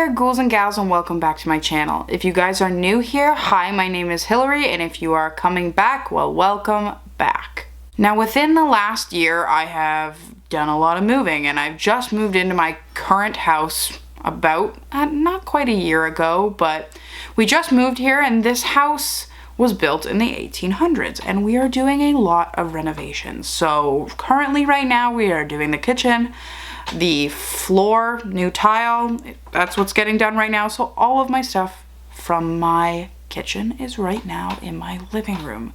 there, ghouls and gals, and welcome back to my channel. If you guys are new here, hi, my name is Hillary, and if you are coming back, well, welcome back. Now, within the last year, I have done a lot of moving, and I've just moved into my current house about, not quite a year ago, but we just moved here, and this house was built in the 1800s, and we are doing a lot of renovations. So currently right now we are doing the kitchen, the floor, new tile, that's what's getting done right now. So all of my stuff from my kitchen is right now in my living room,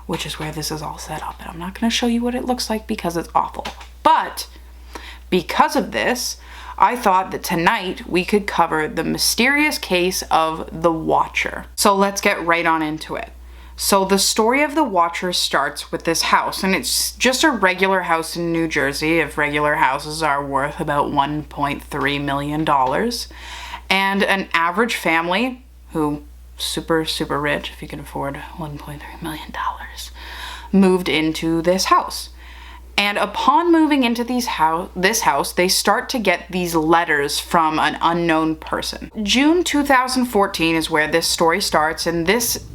which is where this is all set up. And I'm not going to show you what it looks like because it's awful. But because of this, I thought that tonight we could cover the mysterious case of the Watcher. So let's get right on into it. So the story of the Watcher starts with this house, and it's just a regular house in New Jersey, if regular houses are worth about $1.3 million. And an average family who, super rich, if you can afford $1.3 million, moved into this house. And upon moving into this house, they start to get these letters from an unknown person. June 2014 is where this story starts, and this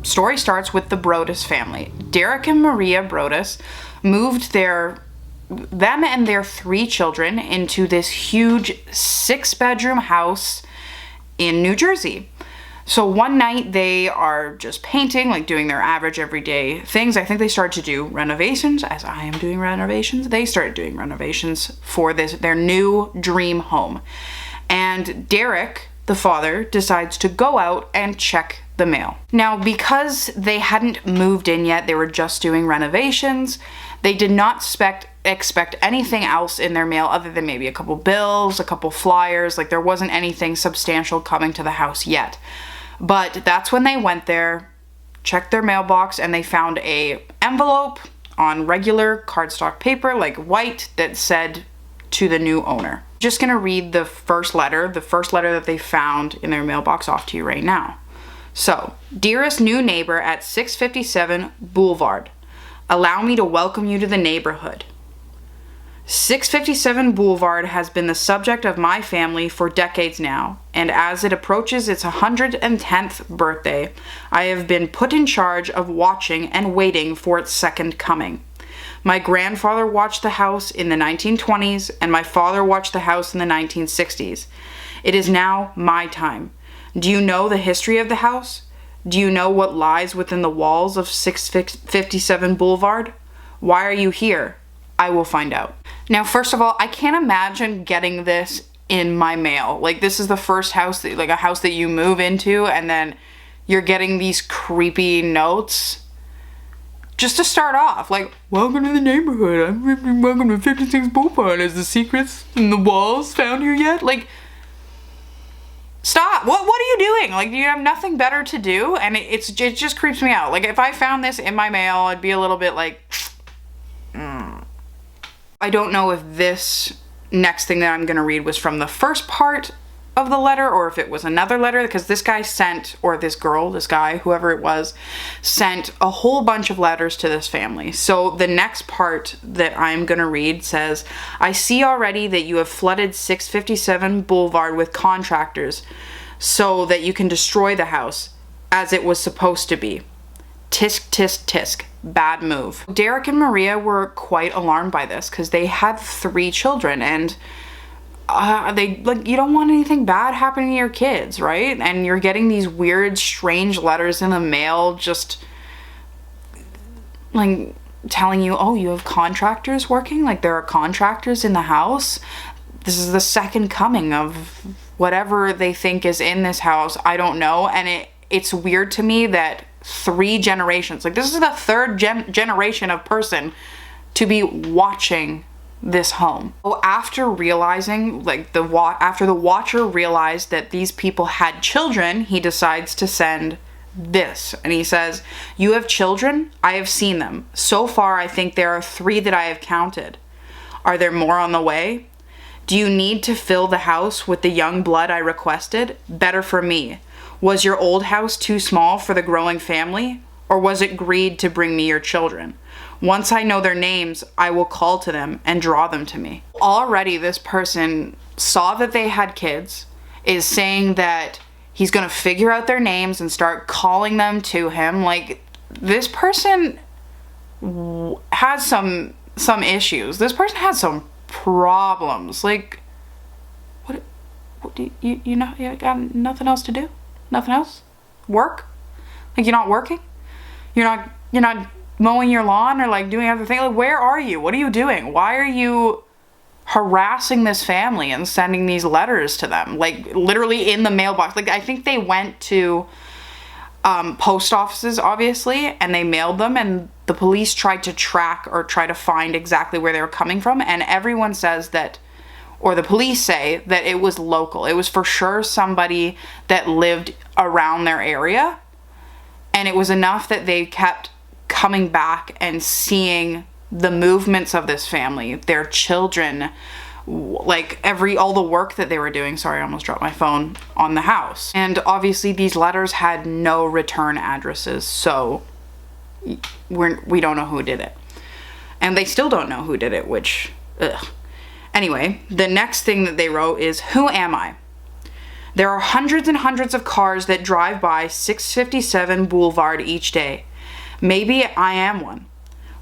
story starts with the Brodus family. Derek and Maria Brodus moved them and their 3 children into this huge 6-bedroom house in New Jersey. So one night they are just painting, like doing their average everyday things. I think they started to do renovations, as I am doing renovations. They started doing renovations for their new dream home. And Derek, the father, decides to go out and check the mail. Now, because they hadn't moved in yet, they were just doing renovations, they did not expect anything else in their mail other than maybe a couple bills, a couple flyers. Like, there wasn't anything substantial coming to the house yet. But that's when they went there, checked their mailbox, and they found an envelope on regular cardstock paper, like white, that said, "To the new owner." Just gonna read the first letter that they found in their mailbox off to you right now. So, "Dearest new neighbor at 657 Boulevard, allow me to welcome you to the neighborhood. 657 Boulevard has been the subject of my family for decades now, and as it approaches its 110th birthday, I have been put in charge of watching and waiting for its second coming. My grandfather watched the house in the 1920s, and my father watched the house in the 1960s. It is now my time. Do you know the history of the house? Do you know what lies within the walls of 657 Boulevard? Why are you here? I will find out." Now, first of all, I can't imagine getting this in my mail. Like, this is the first house, like a house that you move into, and then you're getting these creepy notes. Just to start off, like, "Welcome to the neighborhood. Welcome to 56 Boulevard. Is the secrets in the walls found here yet?" Like, stop. What are you doing? Like, do you have nothing better to do? And it just creeps me out. Like, if I found this in my mail, I'd be a little bit like, I don't know if this next thing that I'm going to read was from the first part of the letter or if it was another letter, because this guy sent, or this girl, this guy, whoever it was, sent a whole bunch of letters to this family. So the next part that I'm going to read says, "I see already that you have flooded 657 Boulevard with contractors so that you can destroy the house as it was supposed to be. Tisk, tisk, tisk. Bad move." Derek and Maria were quite alarmed by this because they had 3 children, and you don't want anything bad happening to your kids, right? And you're getting these weird, strange letters in the mail, just like telling you, "Oh, you have contractors working? Like, there are contractors in the house? This is the second coming of whatever they think is in this house." I don't know. And it's weird to me that 3 generations, like, this is the 3rd generation of person to be watching this home. So after realizing, like, after the Watcher realized that these people had children, he decides to send this. And he says, "You have children? I have seen them. So far, I think there are 3 that I have counted. Are there more on the way? Do you need to fill the house with the young blood I requested? Better for me. Was your old house too small for the growing family? Or was it greed to bring me your children? Once I know their names, I will call to them and draw them to me." Already this person saw that they had kids is saying that he's gonna figure out their names and start calling them to him. Like, this person has some issues. This person has some problems. Like, what do you know, you got nothing else to do? Nothing else? Work? Like, you're not working? You're not mowing your lawn or like doing other things? Like, where are you? What are you doing? Why are you harassing this family and sending these letters to them? Like, literally in the mailbox. Like, I think they went to post offices, obviously, and they mailed them, and the police tried to track or try to find exactly where they were coming from, and everyone says that, or the police say that it was local. It was for sure somebody that lived around their area, and it was enough that they kept coming back and seeing the movements of this family, their children, like all the work that they were doing. Sorry, I almost dropped my phone on the house. And obviously these letters had no return addresses, so we don't know who did it. And they still don't know who did it, which, ugh. Anyway, the next thing that they wrote is, "Who am I? There are hundreds and hundreds of cars that drive by 657 Boulevard each day. Maybe I am one.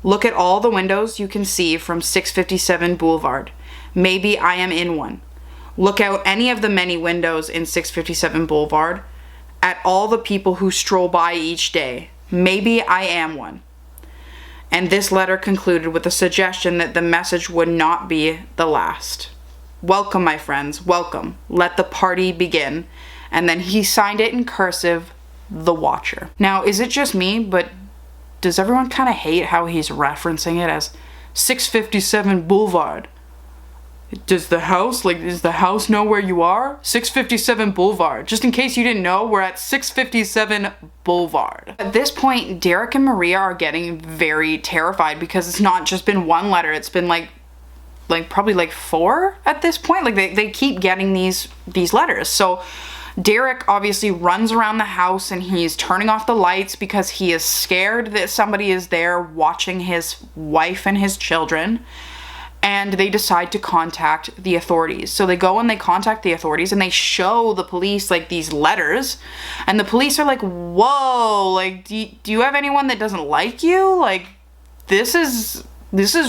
Look at all the windows you can see from 657 Boulevard. Maybe I am in one. Look out any of the many windows in 657 Boulevard at all the people who stroll by each day. Maybe I am one." And this letter concluded with a suggestion that the message would not be the last. "Welcome, my friends, welcome. Let the party begin." And then he signed it in cursive, "The Watcher." Now, is it just me, but does everyone kind of hate how he's referencing it as 657 Boulevard? Does the house know where you are? 657 Boulevard. Just in case you didn't know, we're at 657 Boulevard. At this point, Derek and Maria are getting very terrified because it's not just been one letter. It's been like probably like 4 at this point. Like, they keep getting these letters. So Derek obviously runs around the house and he's turning off the lights because he is scared that somebody is there watching his wife and his children. And they decide to contact the authorities. So they go and they contact the authorities and they show the police like these letters. And the police are like, "Whoa, like, do you have anyone that doesn't like you? Like, this is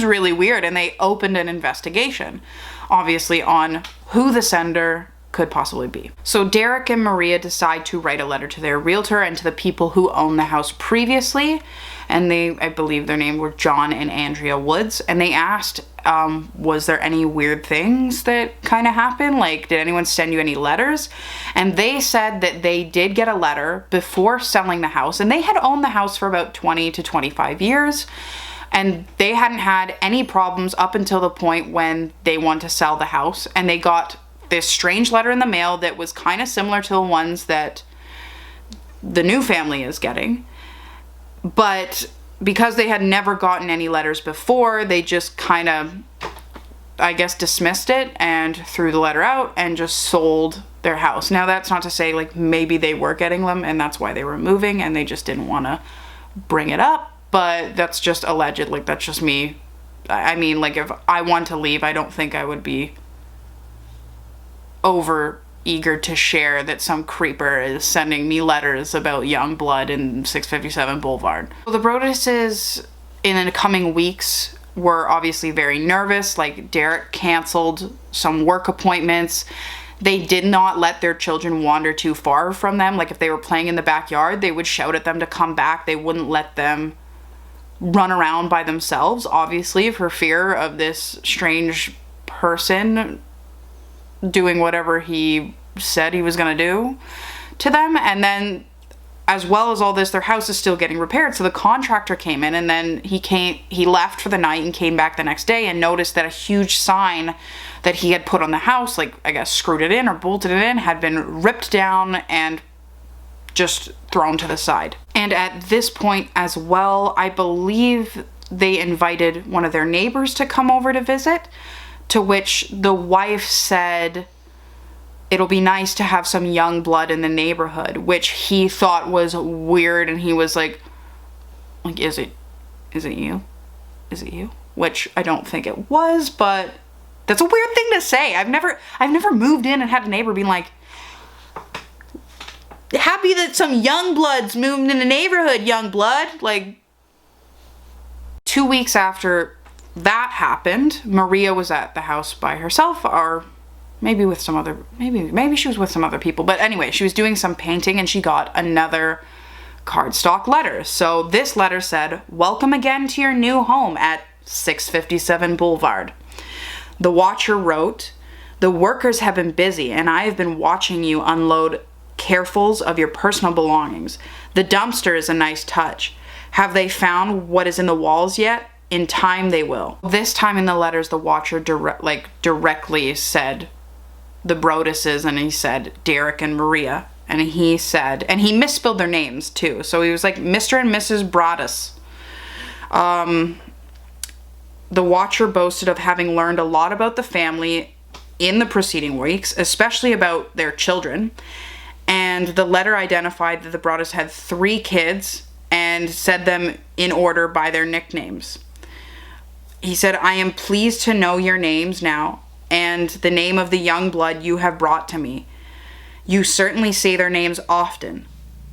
really weird." And they opened an investigation, obviously, on who the sender could possibly be. So Derek and Maria decide to write a letter to their realtor and to the people who owned the house previously. And I believe their names were John and Andrea Woods. And they asked, was there any weird things that kind of happened? Like, did anyone send you any letters? And they said that they did get a letter before selling the house. And they had owned the house for about 20 to 25 years. And they hadn't had any problems up until the point when they wanted to sell the house. And they got this strange letter in the mail that was kind of similar to the ones that the new family is getting. But because they had never gotten any letters before, they just kind of, I guess, dismissed it and threw the letter out and just sold their house. Now, that's not to say, like, maybe they were getting them and that's why they were moving and they just didn't want to bring it up. But that's just alleged. Like, that's just me. I mean, like, if I want to leave, I don't think I would be over eager to share that some creeper is sending me letters about young blood in 657 Boulevard. So the Broduses in the coming weeks were obviously very nervous. Like, Derek canceled some work appointments. They did not let their children wander too far from them. Like, if they were playing in the backyard, they would shout at them to come back. They wouldn't let them run around by themselves, obviously, for fear of this strange person doing whatever he said he was gonna do to them. And then, as well as all this, their house is still getting repaired. So the contractor came in, and then he left for the night and came back the next day and noticed that a huge sign that he had put on the house, like, I guess screwed it in or bolted it in, had been ripped down and just thrown to the side. And at this point as well, I believe they invited one of their neighbors to come over to visit, to which the wife said it'll be nice to have some young blood in the neighborhood, which he thought was weird. And he was like, is it you? Is it you? Which I don't think it was, but that's a weird thing to say. I've never moved in and had a neighbor being like, happy that some young bloods moved in the neighborhood, young blood. Like, 2 weeks after that happened, Maria was at the house by herself, or maybe with some other, maybe she was with some other people. But anyway, she was doing some painting and she got another cardstock letter. So this letter said, "Welcome again to your new home at 657 Boulevard." The watcher wrote, "The workers have been busy and I have been watching you unload carefuls of your personal belongings. The dumpster is a nice touch. Have they found what is in the walls yet? In time they will." This time in the letters, the watcher directly said the Broduses, and he said Derek and Maria. And he said, and he misspelled their names too. So he was like Mr. and Mrs. Brodus. The watcher boasted of having learned a lot about the family in the preceding weeks, especially about their children. And the letter identified that the Brodus had 3 kids and said them in order by their nicknames. He said, "I am pleased to know your names now and the name of the young blood you have brought to me. You certainly say their names often."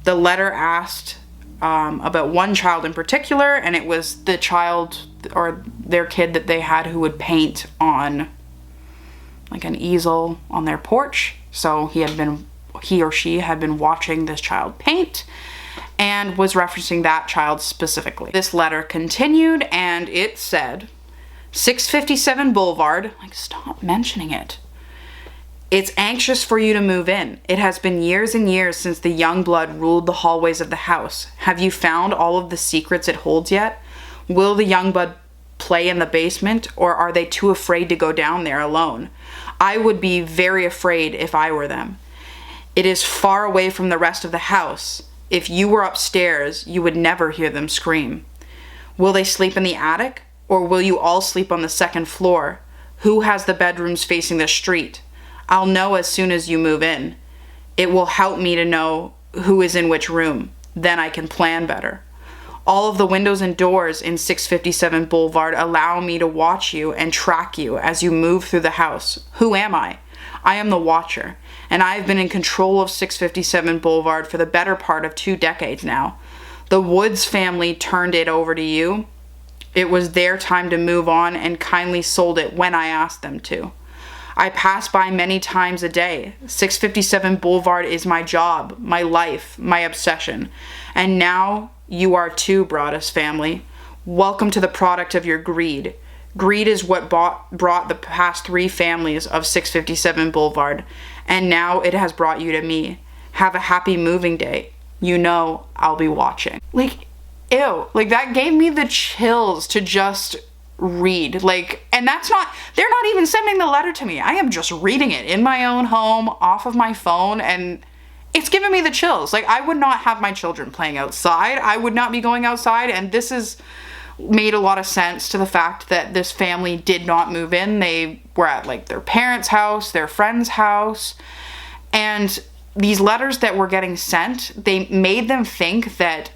The letter asked about one child in particular, and it was the child or their kid that they had who would paint on like an easel on their porch. So he or she had been watching this child paint and was referencing that child specifically. This letter continued and it said, 657 Boulevard, like, stop mentioning it. "It's anxious for you to move in. It has been years and years since the young blood ruled the hallways of the house. Have you found all of the secrets it holds yet? Will the young blood play in the basement, or are they too afraid to go down there alone? I would be very afraid if I were them. It is far away from the rest of the house. If you were upstairs, you would never hear them scream. Will they sleep in the attic, or will you all sleep on the second floor? Who has the bedrooms facing the street? I'll know as soon as you move in. It will help me to know who is in which room. Then I can plan better. All of the windows and doors in 657 Boulevard allow me to watch you and track you as you move through the house. Who am I? I am the watcher, and I have been in control of 657 Boulevard for the better part of 2 decades now. The Woods family turned it over to you. It was their time to move on and kindly sold it when I asked them to. I pass by many times a day. 657 Boulevard is my job, my life, my obsession. And now you are too, Brodus family. Welcome to the product of your greed. Greed is what brought the past 3 families of 657 Boulevard, and now it has brought you to me. Have a happy moving day. You know I'll be watching." Like, ew. Like, that gave me the chills to just read. Like, and they're not even sending the letter to me. I am just reading it in my own home, off of my phone, and it's giving me the chills. Like, I would not have my children playing outside. I would not be going outside, and this is made a lot of sense to the fact that this family did not move in. They were at like their parents' house, their friend's house, and these letters that were getting sent, they made them think that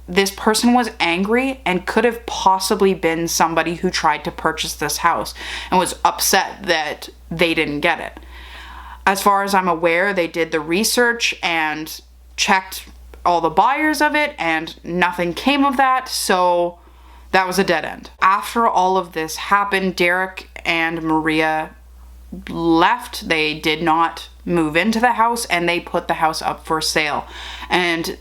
this person was angry and could have possibly been somebody who tried to purchase this house and was upset that they didn't get it. As far as I'm aware, they did the research and checked all the buyers of it, and nothing came of that, so that was a dead end. After all of this happened, Derek and Maria left. They did not move into the house, and they put the house up for sale. And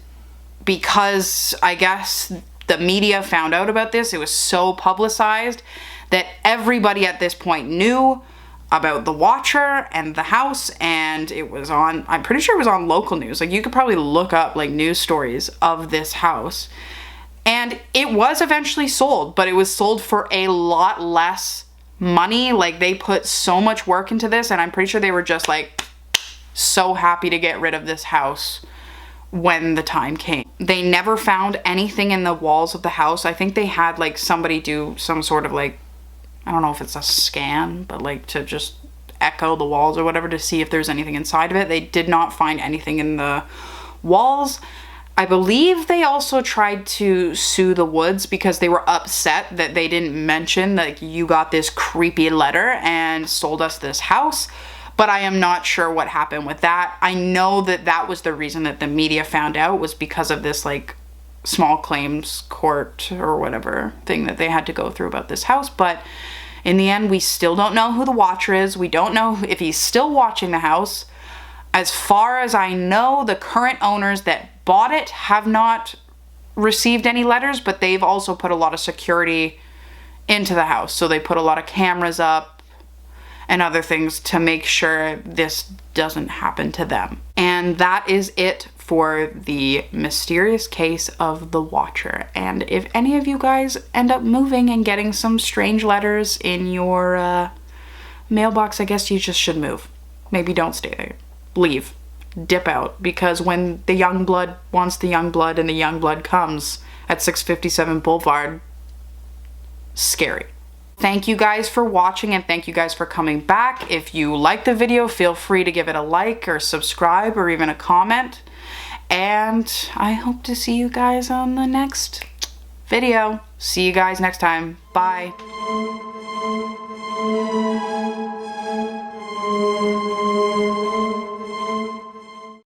because I guess the media found out about this, it was so publicized that everybody at this point knew about the watcher and the house, and it was on, I'm pretty sure it was on local news. Like, you could probably look up like news stories of this house. And it was eventually sold, but it was sold for a lot less money. Like, they put so much work into this, and I'm pretty sure they were just like so happy to get rid of this house when the time came. They never found anything in the walls of the house. I think they had like somebody do some sort of like, I don't know if it's a scan, but like to just echo the walls or whatever to see if there's anything inside of it. They did not find anything in the walls. I believe they also tried to sue the Woods because they were upset that they didn't mention like, you got this creepy letter and sold us this house. but I am not sure what happened with that. I know that that was the reason that the media found out, was because of this like small claims court or whatever thing that they had to go through about this house. But in the end, we still don't know who the watcher is. We don't know if he's still watching the house. As far as I know, the current owners that bought it have not received any letters, but they've also put a lot of security into the house. So they put a lot of cameras up and other things to make sure this doesn't happen to them. And that is it for the mysterious case of the Watcher. And if any of you guys end up moving and getting some strange letters in your mailbox, I guess you just should move. Maybe don't stay there. Leave. Dip out. Because when the young blood wants the young blood and the young blood comes at 657 Boulevard, scary. Thank you guys for watching, and thank you guys for coming back. If you liked the video, feel free to give it a like or subscribe or even a comment. And I hope to see you guys on the next video. See you guys next time. Bye.